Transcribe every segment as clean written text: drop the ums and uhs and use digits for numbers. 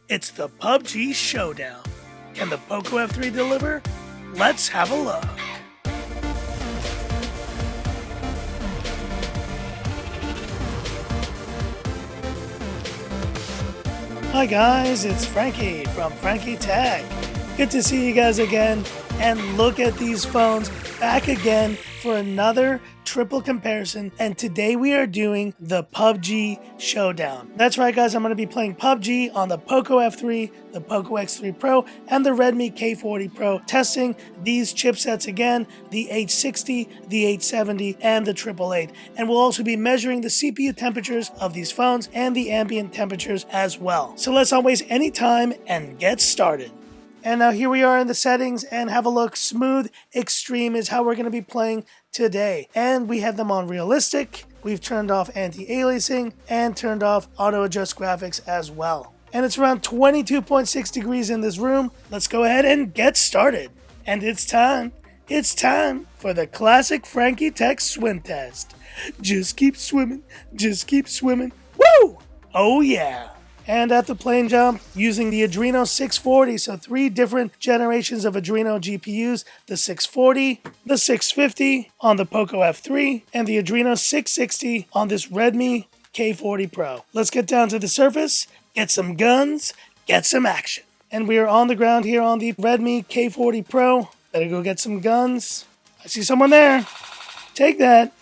It's the PUBG Showdown. Can the POCO F3 deliver? Let's have a look. Hi guys, it's Frankie from Frankie Tag. Good to see you guys again, and look at these phones back again for another triple comparison, and today we are doing the PUBG Showdown. That's right guys, I'm going to be playing PUBG on the POCO F3, the POCO X3 Pro, and the Redmi K40 Pro, testing these chipsets again, the H60, the H70, and the 888. And we'll also be measuring the CPU temperatures of these phones and the ambient temperatures as well. So let's not waste any time and get started. And now here we are in the settings, and have a look. Smooth Extreme is how we're going to be playing today. And we have them on realistic. We've turned off anti-aliasing and turned off auto adjust graphics as well. And it's around 22.6 degrees in this room. Let's go ahead and get started. And it's time. It's time for the classic Frankie Tech swim test. Just keep swimming. Just keep swimming. Woo! Oh yeah. And at the plane jump, using the Adreno 640, so 3 different generations of Adreno GPUs, the 640, the 650 on the POCO F3, and the Adreno 660 on this Redmi K40 Pro. Let's get down to the surface, get some guns, get some action. And we are on the ground here on the Redmi K40 Pro. Better go get some guns. I see someone there. Take that.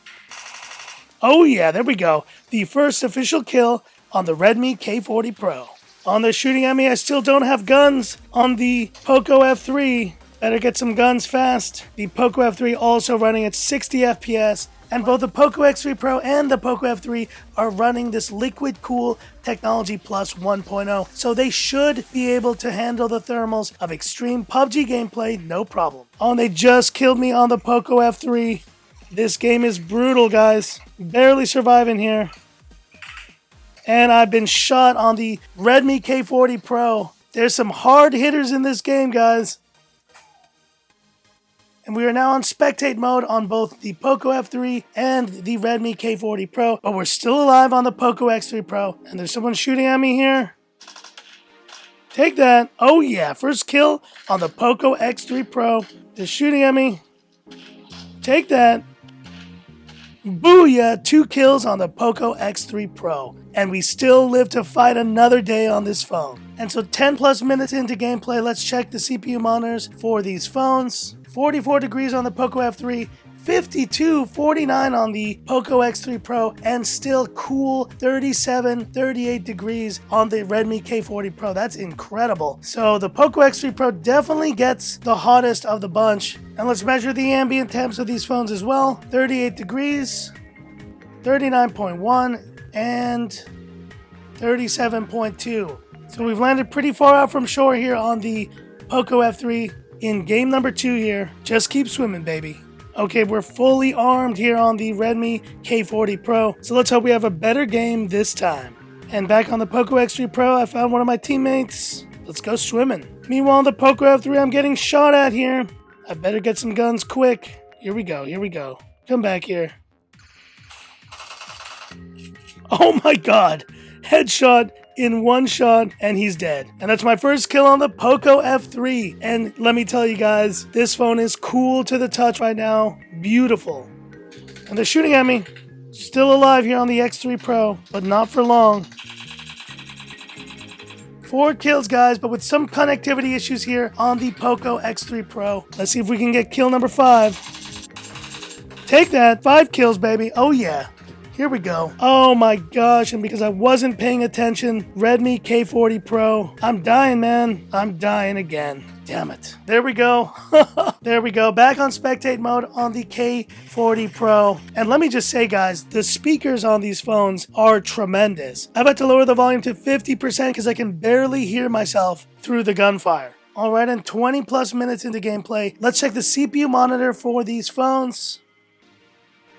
Oh yeah, there we go. The first official kill on the Redmi K40 Pro. On the shooting at me, I still don't have guns on the POCO F3. Better get some guns fast. The POCO F3 also running at 60 FPS, and both the POCO X3 Pro and the POCO F3 are running this Liquid Cool Technology Plus 1.0, so they should be able to handle the thermals of extreme PUBG gameplay no problem. Oh, and they just killed me on the POCO F3. This game is brutal, guys. Barely surviving here. And I've been shot on the Redmi K40 Pro. There's some hard hitters in this game, guys. And we are now on spectate mode on both the POCO F3 and the Redmi K40 Pro. But we're still alive on the POCO X3 Pro. And there's someone shooting at me here. Take that. Oh yeah, first kill on the POCO X3 Pro. They're shooting at me. Take that. Booyah! 2 kills on the POCO X3 Pro. And we still live to fight another day on this phone. And so 10 plus minutes into gameplay, let's check the CPU monitors for these phones. 44 degrees on the POCO F3, 52.49 on the POCO X3 Pro, and still cool 38 degrees on the Redmi K40 Pro. That's incredible. So the POCO X3 Pro definitely gets the hottest of the bunch. And let's measure the ambient temps of these phones as well. 38 degrees, 39.1, and 37.2. So we've landed pretty far out from shore here on the POCO F3 in game number 2 here. Just keep swimming, baby. Okay, we're fully armed here on the Redmi K40 Pro, so let's hope we have a better game this time. And back on the POCO X3 Pro, I found one of my teammates. Let's go swimming. Meanwhile, on the POCO F3, I'm getting shot at here. I better get some guns quick. Here we go, here we go. Come back here. Oh my god! Headshot in one shot, and he's dead. And that's my first kill on the POCO F3. And let me tell you guys, this phone is cool to the touch right now. Beautiful. And they're shooting at me. Still alive here on the X3 Pro, but not for long. 4 kills, guys, but with some connectivity issues here on the POCO X3 Pro. Let's see if we can get kill number 5. Take that. 5 kills, baby. Oh, yeah. Here we go. Oh my gosh, and because I wasn't paying attention, Redmi K40 Pro. I'm dying, man. I'm dying again. Damn it. There we go. There we go. Back on spectate mode on the K40 Pro. And let me just say, guys, the speakers on these phones are tremendous. I've had to lower the volume to 50% because I can barely hear myself through the gunfire. Alright, and 20 plus minutes into gameplay, let's check the CPU monitor for these phones.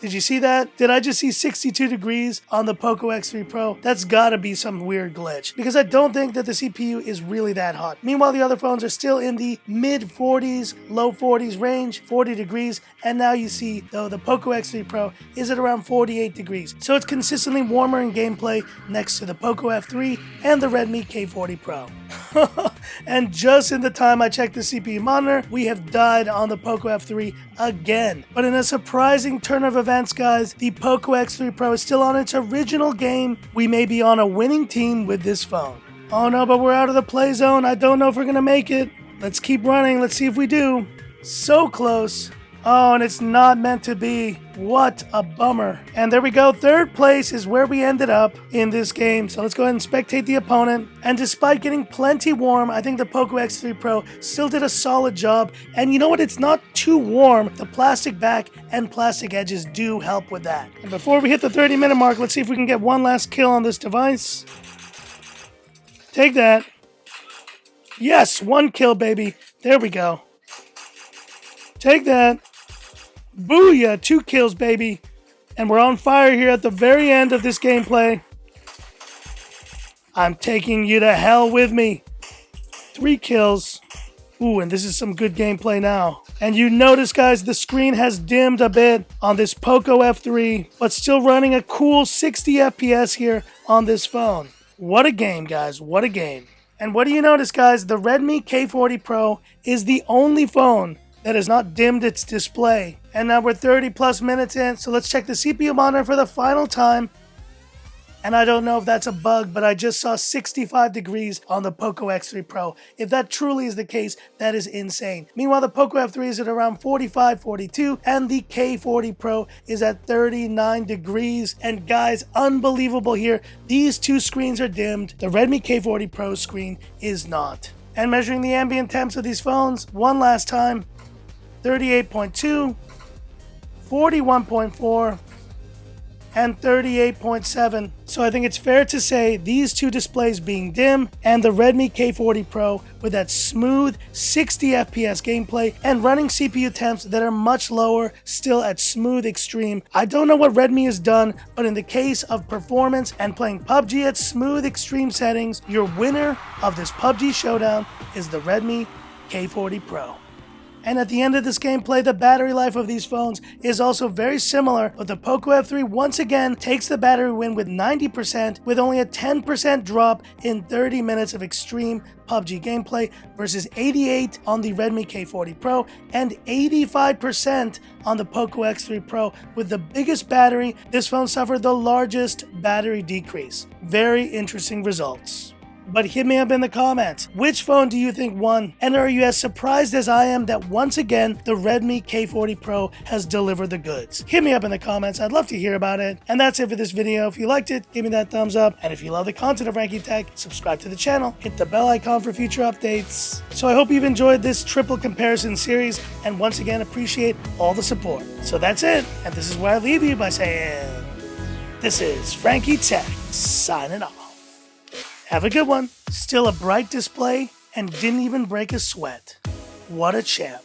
Did you see that? Did I just see 62 degrees on the POCO X3 Pro? That's gotta be some weird glitch, because I don't think that the CPU is really that hot. Meanwhile, the other phones are still in the mid 40s, low 40s range, 40 degrees, and now you see, though, the POCO X3 Pro is at around 48 degrees. So it's consistently warmer in gameplay next to the POCO F3 and the Redmi K40 Pro. And just in the time I checked the CPU monitor, we have died on the POCO F3 again. But in a surprising turn of events, guys, the POCO X3 Pro is still on its original game. We may be on a winning team with this phone. Oh no, but we're out of the play zone. I don't know if we're gonna make it. Let's keep running. Let's see if we do. So close. Oh, and it's not meant to be. What a bummer. And there we go. Third place is where we ended up in this game. So let's go ahead and spectate the opponent. And despite getting plenty warm, I think the POCO X3 Pro still did a solid job. And you know what? It's not too warm. The plastic back and plastic edges do help with that. And before we hit the 30-minute mark, let's see if we can get one last kill on this device. Take that. Yes, one kill, baby. There we go. Take that. Booyah, 2 kills, baby. And we're on fire here at the very end of this gameplay. I'm taking you to hell with me. 3 kills. Ooh, and this is some good gameplay now. And you notice, guys, the screen has dimmed a bit on this POCO F3, but still running a cool 60 FPS here on this phone. What a game, guys. What a game. And what do you notice, guys? The Redmi K40 Pro is the only phone that has not dimmed its display. And now we're 30 plus minutes in, so let's check the CPU monitor for the final time. And I don't know if that's a bug, but I just saw 65 degrees on the POCO X3 Pro. If that truly is the case, that is insane. Meanwhile, the POCO F3 is at around 45, 42, and the K40 Pro is at 39 degrees. And guys, unbelievable here. These two screens are dimmed. The Redmi K40 Pro screen is not. And measuring the ambient temps of these phones, one last time, 38.2, 41.4, and 38.7. So I think it's fair to say these two displays being dim and the Redmi K40 Pro with that smooth 60 FPS gameplay and running CPU temps that are much lower, still at smooth extreme. I don't know what Redmi has done, but in the case of performance and playing PUBG at smooth extreme settings, your winner of this PUBG Showdown is the Redmi K40 Pro. And at the end of this gameplay, the battery life of these phones is also very similar, but the POCO F3 once again takes the battery win with 90%, with only a 10% drop in 30 minutes of extreme PUBG gameplay versus 88 on the Redmi K40 Pro and 85% on the POCO X3 Pro. With the biggest battery, this phone suffered the largest battery decrease. Very interesting results. But hit me up in the comments. Which phone do you think won? And are you as surprised as I am that once again, the Redmi K40 Pro has delivered the goods? Hit me up in the comments. I'd love to hear about it. And that's it for this video. If you liked it, give me that thumbs up. And if you love the content of Frankie Tech, subscribe to the channel. Hit the bell icon for future updates. So I hope you've enjoyed this triple comparison series. And once again, appreciate all the support. So that's it. And this is where I leave you by saying, this is Frankie Tech signing off. Have a good one. Still a bright display and didn't even break a sweat. What a champ.